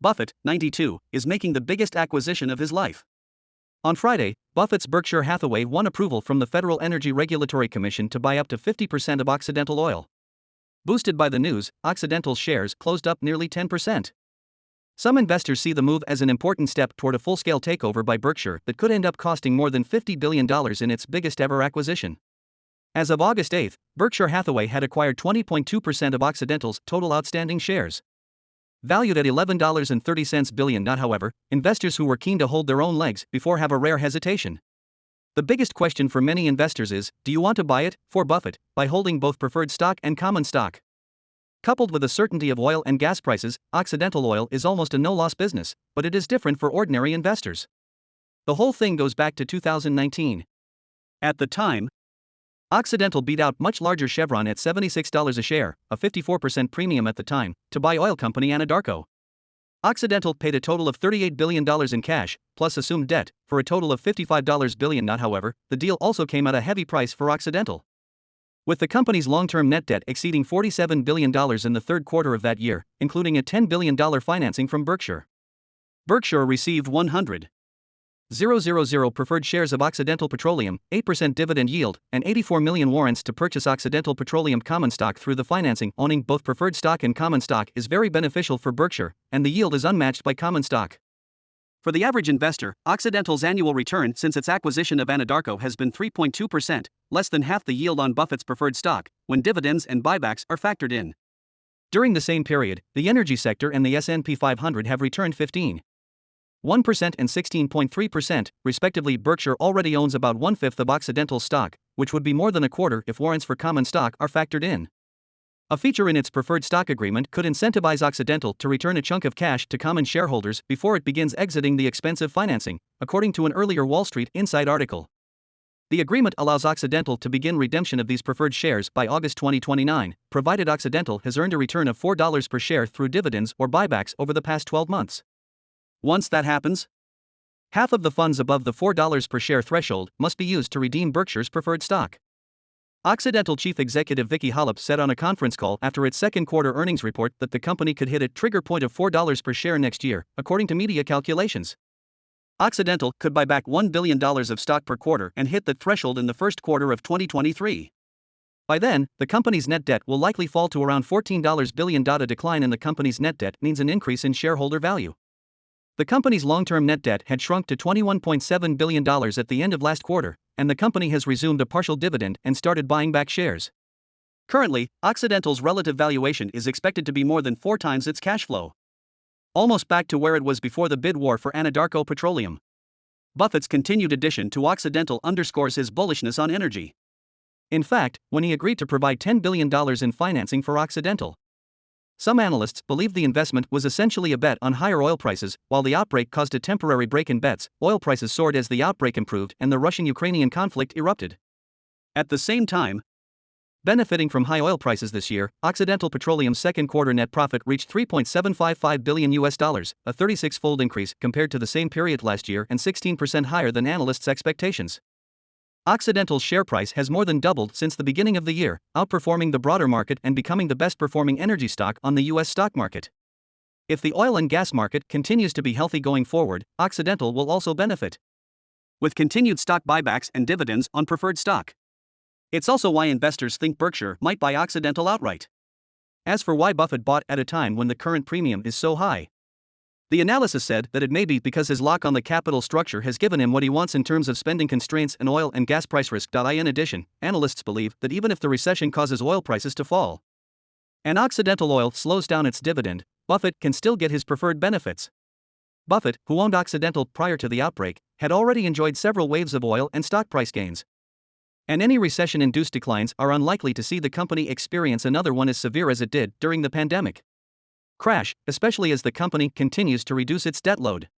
Buffett, 92, is making the biggest acquisition of his life. On Friday, Buffett's Berkshire Hathaway won approval from the Federal Energy Regulatory Commission to buy up to 50% of Occidental Oil. Boosted by the news, Occidental's shares closed up nearly 10%. Some investors see the move as an important step toward a full-scale takeover by Berkshire that could end up costing more than $50 billion in its biggest-ever acquisition. As of August 8, Berkshire Hathaway had acquired 20.2% of Occidental's total outstanding shares. Valued at $11.30 billion. However, investors who were keen to hold their own legs before have a rare hesitation. The biggest question for many investors is, do you want to buy it, for Buffett, by holding both preferred stock and common stock? Coupled with the certainty of oil and gas prices, Occidental Oil is almost a no-loss business, but it is different for ordinary investors. The whole thing goes back to 2019. At the time, Occidental beat out much larger Chevron at $76 a share, a 54% premium at the time, to buy oil company Anadarko. Occidental paid a total of $38 billion in cash, plus assumed debt, for a total of $55 billion. However, the deal also came at a heavy price for Occidental. With the company's long-term net debt exceeding $47 billion in the third quarter of that year, including a $10 billion financing from Berkshire. Berkshire received 100,000 preferred shares of Occidental Petroleum, 8% dividend yield, and 84 million warrants to purchase Occidental Petroleum common stock through the financing. Owning both preferred stock and common stock is very beneficial for Berkshire, and the yield is unmatched by common stock. For the average investor, Occidental's annual return since its acquisition of Anadarko has been 3.2%, less than half the yield on Buffett's preferred stock, when dividends and buybacks are factored in. During the same period, the energy sector and the S&P 500 have returned 15.1% and 16.3%, respectively. Berkshire already owns about one-fifth of Occidental's stock, which would be more than a quarter if warrants for common stock are factored in. A feature in its preferred stock agreement could incentivize Occidental to return a chunk of cash to common shareholders before it begins exiting the expensive financing, according to an earlier Wall Street Insight article. The agreement allows Occidental to begin redemption of these preferred shares by August 2029, provided Occidental has earned a return of $4 per share through dividends or buybacks over the past 12 months. Once that happens, half of the funds above the $4 per share threshold must be used to redeem Berkshire's preferred stock. Occidental Chief Executive Vicki Hollop said on a conference call after its second quarter earnings report that the company could hit a trigger point of $4 per share next year, according to media calculations. Occidental could buy back $1 billion of stock per quarter and hit the threshold in the first quarter of 2023. By then, the company's net debt will likely fall to around $14 billion. A decline in the company's net debt means an increase in shareholder value. The company's long-term net debt had shrunk to $21.7 billion at the end of last quarter, and the company has resumed a partial dividend and started buying back shares. Currently, Occidental's relative valuation is expected to be more than 4 times its cash flow. Almost back to where it was before the bid war for Anadarko Petroleum. Buffett's continued addition to Occidental underscores his bullishness on energy. In fact, when he agreed to provide $10 billion in financing for Occidental, some analysts believe the investment was essentially a bet on higher oil prices. While the outbreak caused a temporary break in bets, oil prices soared as the outbreak improved and the Russian-Ukrainian conflict erupted. At the same time, benefiting from high oil prices this year, Occidental Petroleum's second quarter net profit reached $3.755 billion, a 36-fold increase compared to the same period last year and 16% higher than analysts' expectations. Occidental's share price has more than doubled since the beginning of the year, outperforming the broader market and becoming the best-performing energy stock on the U.S. stock market. If the oil and gas market continues to be healthy going forward, Occidental will also benefit, with continued stock buybacks and dividends on preferred stock. It's also why investors think Berkshire might buy Occidental outright. As for why Buffett bought at a time when the current premium is so high, the analysis said that it may be because his lock on the capital structure has given him what he wants in terms of spending constraints and oil and gas price risk. In addition, analysts believe that even if the recession causes oil prices to fall and Occidental Oil slows down its dividend, Buffett can still get his preferred benefits. Buffett, who owned Occidental prior to the outbreak, had already enjoyed several waves of oil and stock price gains. And any recession-induced declines are unlikely to see the company experience another one as severe as it did during the pandemic crash, especially as the company continues to reduce its debt load.